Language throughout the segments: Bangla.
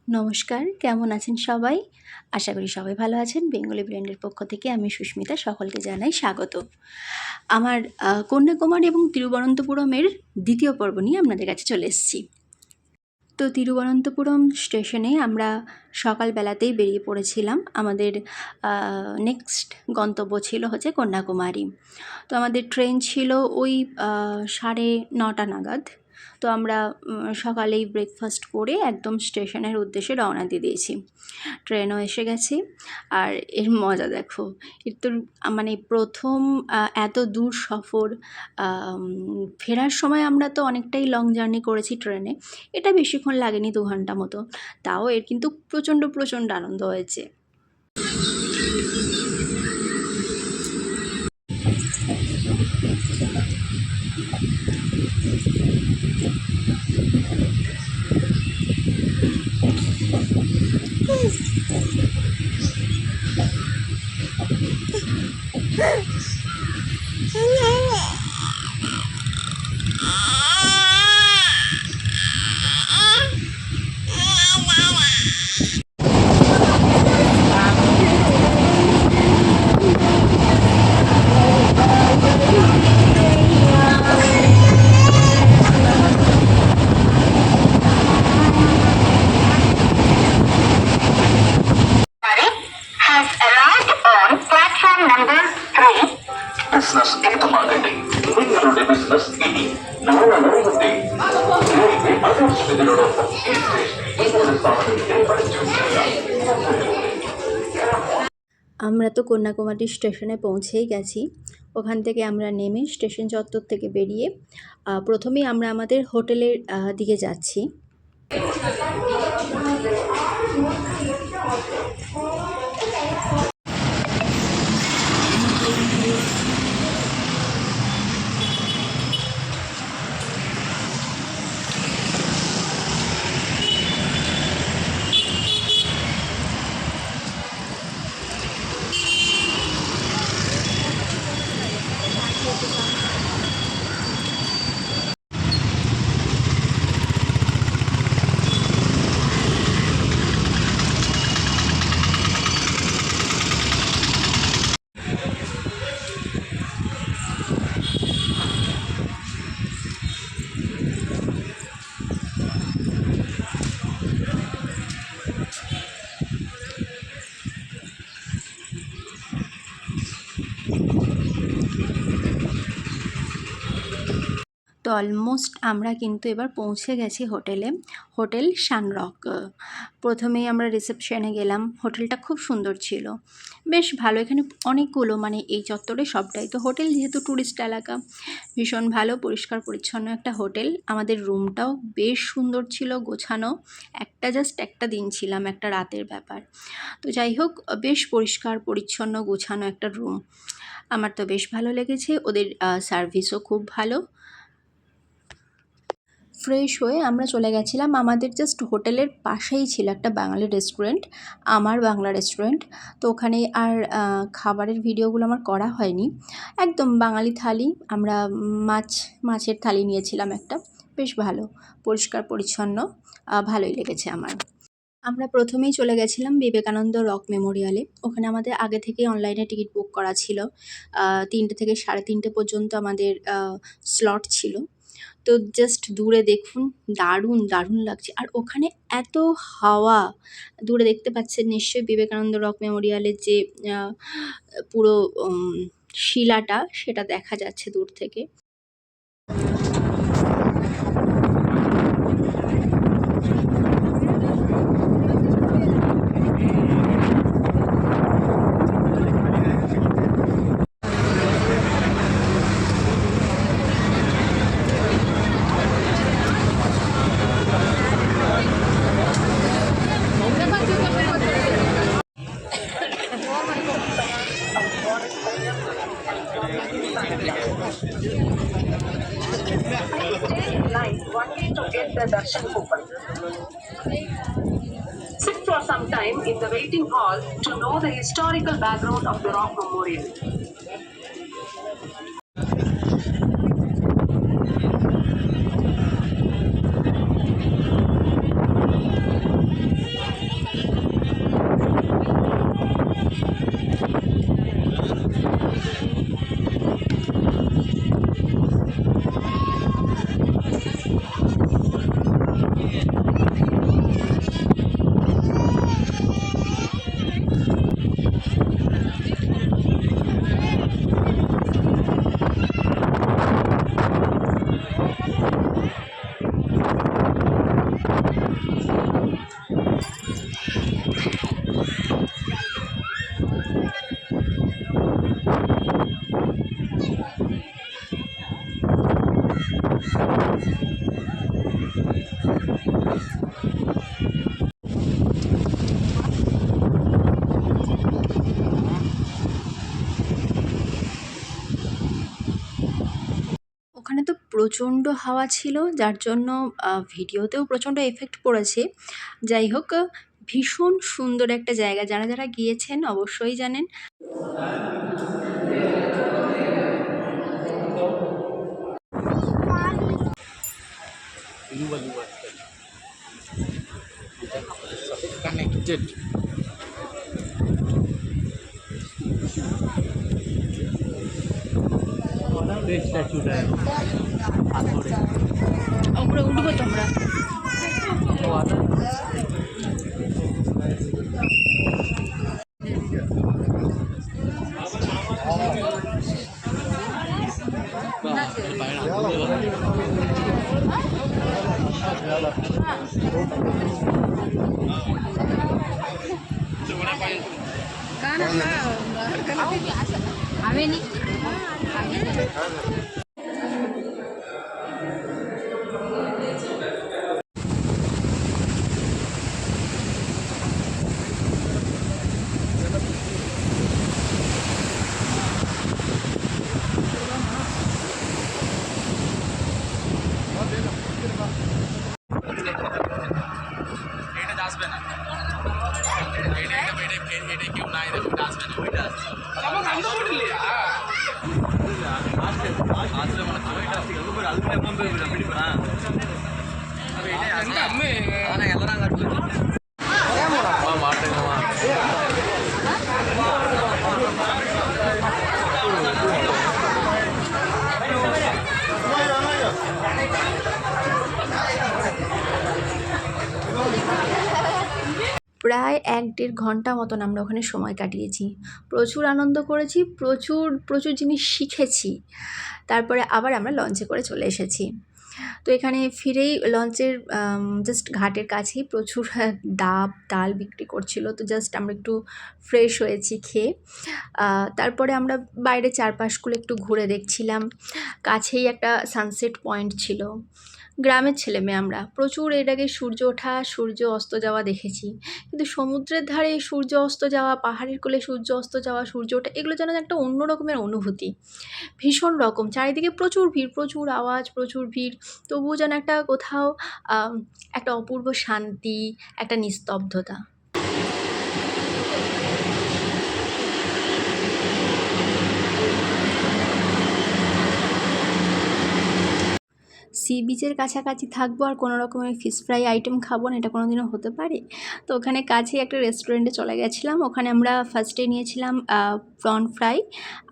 নমস্কার, কেমন আছেন সবাই? আশা করি সবাই ভালো আছেন। বেঙ্গলি ব্র্যান্ডের পক্ষ থেকে আমি সুস্মিতা সকলকে জানাই স্বাগত। আমার কন্যাকুমারী এবং তিরুবনন্তপুরমের দ্বিতীয় পর্ব নিয়ে আপনাদের কাছে চলে এসেছি। তো তিরুবনন্তপুরম স্টেশনে আমরা সকালবেলাতেই বেরিয়ে পড়েছিলাম। আমাদের নেক্সট গন্তব্য ছিল হচ্ছে কন্যাকুমারী। তো আমাদের ট্রেন ছিল ওই 9:30 নাগাদ। তো আমরা সকালেই ব্রেকফাস্ট করে একদম স্টেশনের উদ্দেশ্যে রওনা দিয়ে দিয়েছি। ট্রেনও এসে গেছে। আর এর মজা দেখো, এর তো মানে প্রথম এত দূর সফর। ফেরার সময় আমরা তো অনেকটাই লং জার্নি করেছি ট্রেনে, এটা বেশিক্ষণ লাগেনি, 2 ঘন্টা মতো। তাও এর কিন্তু প্রচণ্ড আনন্দ হয়েছে। Business into marketing. Include business eating. Now another others within আমরা তো কন্যাকুমারী স্টেশনে পৌঁছেই গেছি। ওখান থেকে আমরা নেমে স্টেশন চত্বর থেকে বেরিয়ে প্রথমেই আমরা আমাদের হোটেলের দিকে যাচ্ছি। তো অলমোস্ট আমরা কিন্তু এবার পৌঁছে গেছি হোটেলে, হোটেল শানরক। প্রথমেই আমরা রিসেপশনে গেলাম। হোটেলটা খুব সুন্দর ছিল, বেশ ভালো। এখানে অনেকগুলো মানে এই চত্বরে সবটাই তো হোটেল, যেহেতু ট্যুরিস্ট এলাকা। ভীষণ ভালো, পরিষ্কার পরিচ্ছন্ন একটা হোটেল। আমাদের রুমটাও বেশ সুন্দর ছিল, গোছানো। একটা দিন ছিলাম, একটা রাতের ব্যাপার। তো যাই হোক, বেশ পরিষ্কার পরিচ্ছন্ন গোছানো একটা রুম। আমার তো বেশ ভালো লেগেছে। ওদের সার্ভিসও খুব ভালো। ফ্রেশ হয়ে আমরা চলে গেছিলাম, আমাদের জাস্ট হোটেলের পাশেই ছিল একটা বাঙালি রেস্টুরেন্ট, আমার বাংলা রেস্টুরেন্ট। তো ওখানে আর খাবারের ভিডিওগুলো আমার করা হয়নি। একদম বাঙালি থালি, আমরা মাছের থালি নিয়েছিলাম একটা, বেশ ভালো, পরিষ্কার পরিচ্ছন্ন, ভালোই লেগেছে আমার। আমরা প্রথমেই চলে গেছিলাম বিবেকানন্দ রক মেমোরিয়ালে। ওখানে আমাদের আগে থেকেই অনলাইনে টিকিট বুক করা ছিল। 3টে থেকে 3:30 পর্যন্ত আমাদের স্লট ছিল। তো জাস্ট দূরে দেখুন, দারুণ লাগছে। আর ওখানে এত হাওয়া, দূরে দেখতে পাচ্ছেন নিশ্চয়ই বিবেকানন্দ রক মেমোরিয়ালের যে পুরো শিলাটা, সেটা দেখা যাচ্ছে দূর থেকে। Line only to get the darshan coupon. Sit for some time in the waiting hall to know the historical background of the rock memorial. প্রচণ্ড হাওয়া ছিল, যার জন্য ভিডিওতেও প্রচণ্ড এফেক্ট পড়েছে। যাই হোক, ভীষণ সুন্দর একটা জায়গা, যারা যারা গিয়েছেন অবশ্যই জানেন। কানেক্টেড স্ট্যাচুটা পাথরে ওপরে উঠবো তোমরা। এটা আসবে না, এটা কেউ নাই দেখো, এটা আসবে না, ওইটা আসবে আসলে মানে ওইটা আসলে বন্ধ হয়ে যাবে হ্যাঁ এটাই আসবে মানে এলারাং আসবে মাঠে নামা প্রায় 1-1.5 ঘন্টা মতন আমরা ওখানে সময় কাটিয়েছি। প্রচুর আনন্দ করেছি, প্রচুর প্রচুর জিনিস শিখেছি। তারপরে আবার আমরা লঞ্চে করে চলে এসেছি। তো এখানে ফিরেই লঞ্চের জাস্ট ঘাটের কাছেই প্রচুর ডাব ডাল বিক্রি করছিল, তো জাস্ট আমরা একটু ফ্রেশ হয়েছি খেয়ে। তারপরে আমরা বাইরে চারপাশগুলো একটু ঘুরে দেখছিলাম। কাছেই একটা সানসেট পয়েন্ট ছিল। গ্রামের ছেলে মেয়ে আমরা, প্রচুর এর আগে সূর্য ওঠা সূর্য অস্ত যাওয়া দেখেছি, কিন্তু সমুদ্রের ধারে সূর্য অস্ত যাওয়া, পাহাড়ের কোলে সূর্য অস্ত যাওয়া, সূর্য ওঠা, এগুলো যেন একটা অন্য রকমের অনুভূতি। ভীষণ রকম, চারিদিকে প্রচুর ভিড়, প্রচুর আওয়াজ, প্রচুর ভিড়, তবুও যেন একটা কোথাও একটা অপূর্ব শান্তি, একটা নিস্তব্ধতা। সি বিচের কাছাকাছি থাকবো আর কোনো রকমের ফিশ ফ্রাই আইটেম খাবো না, এটা কোনো দিনও হতে পারে? তো ওখানে কাছেই একটা রেস্টুরেন্টে চলে গেছিলাম। ওখানে আমরা ফার্স্টে নিয়েছিলাম প্রন ফ্রাই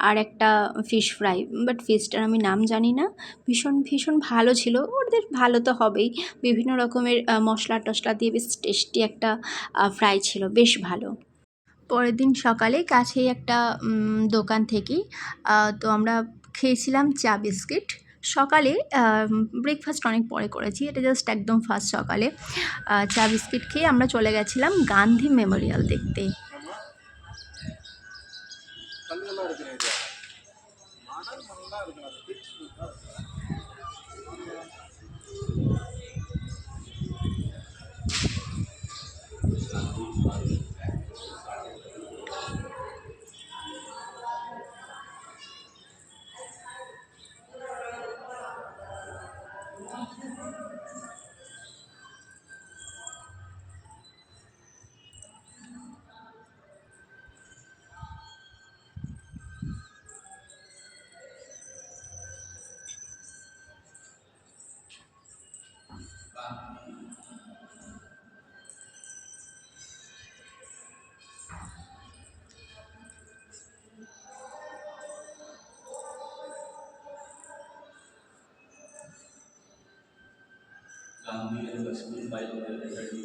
আর একটা ফিশ ফ্রাই, বাট ফিশটার আমি নাম জানি না। ভীষণ ভীষণ ভালো ছিল, ওদের ভালো তো হবেই, বিভিন্ন রকমের মশলা টশলা দিয়ে বেশ টেস্টি একটা ফ্রাই ছিল, বেশ ভালো। পরের দিন সকালে কাছেই একটা দোকান থেকেই তো আমরা খেয়েছিলাম চা বিস্কিট। সকালে ব্রেকফাস্ট অনেক পরে করেছি, এটা জাস্ট একদম ফার্স্ট সকালে চা বিস্কিট খেয়ে আমরা চলে গেছিলাম গান্ধী মেমোরিয়াল দেখতে। Gandhi and Kasturi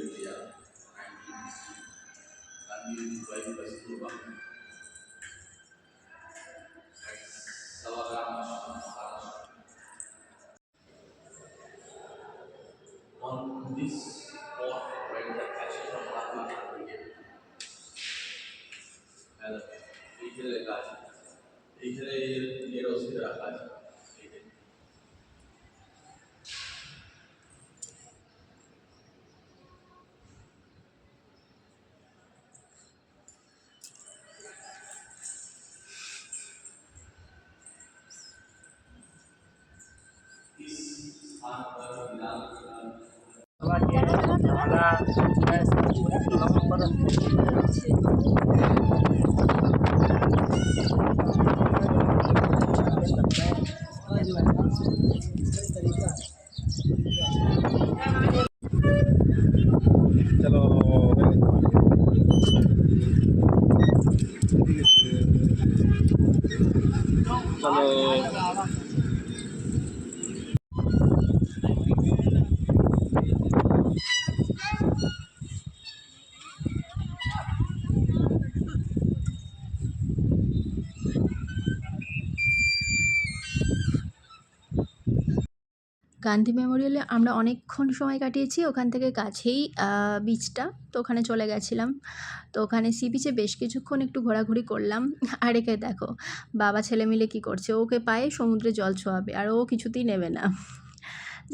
India. Gandhi is by Kasturba. On this spot, right, the ashes of Mahatma Gandhi. And এইখানে লেখা আছে, এইখানে এর অস্তিত্ব রাখা আছে। This चलो चलो গান্ধী মেমোরিয়ালে আমরা অনেকক্ষণ সময় কাটিয়েছি। ওখান থেকে কাছেই বিচটা, তো ওখানে চলে গেছিলাম। তো ওখানে সি বিচে বেশ কিছুক্ষণ একটু ঘোরাঘুরি করলাম। আর একে দেখো, বাবা ছেলে মিলে কী করছে, ওকে পায়ে সমুদ্রে জল ছোঁয়াবে আর ও কিছুতেই নেবে না।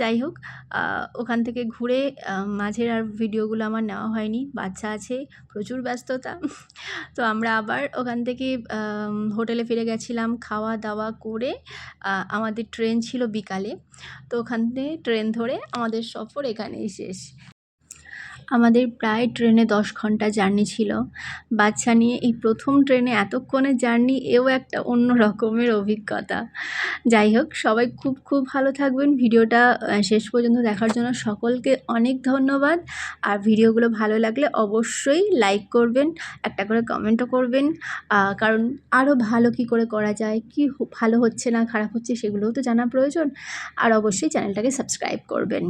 যাই হোক, ওখান থেকে ঘুরে মাঝের আর ভিডিওগুলো আমার নেওয়া হয়নি, বাচ্চা আছে, প্রচুর ব্যস্ততা। তো আমরা আবার ওখান থেকে হোটেলে ফিরে গেছিলাম। খাওয়া দাওয়া করে আমাদের ট্রেন ছিল বিকালে, তো ওখান থেকে ট্রেন ধরে আমাদের সফর এখানেই শেষ। আমাদের প্রায় ট্রেনে 10 ঘন্টা জার্নি ছিল। বাচ্চা নিয়ে এই প্রথম ট্রেনে এতক্ষণের জার্নি, এও একটা অন্য রকমের অভিজ্ঞতা। যাই হোক, সবাই খুব খুব ভালো থাকবেন। ভিডিওটা শেষ পর্যন্ত দেখার জন্য সকলকে অনেক ধন্যবাদ। আর ভিডিওগুলো ভালো লাগলে অবশ্যই লাইক করবেন, একটা করে কমেন্টও করবেন, কারণ আরও ভালো কী করে করা যায়, কী ভালো হচ্ছে না খারাপ হচ্ছে সেগুলোও তো জানা প্রয়োজন। আর অবশ্যই চ্যানেলটাকে সাবস্ক্রাইব করবেন।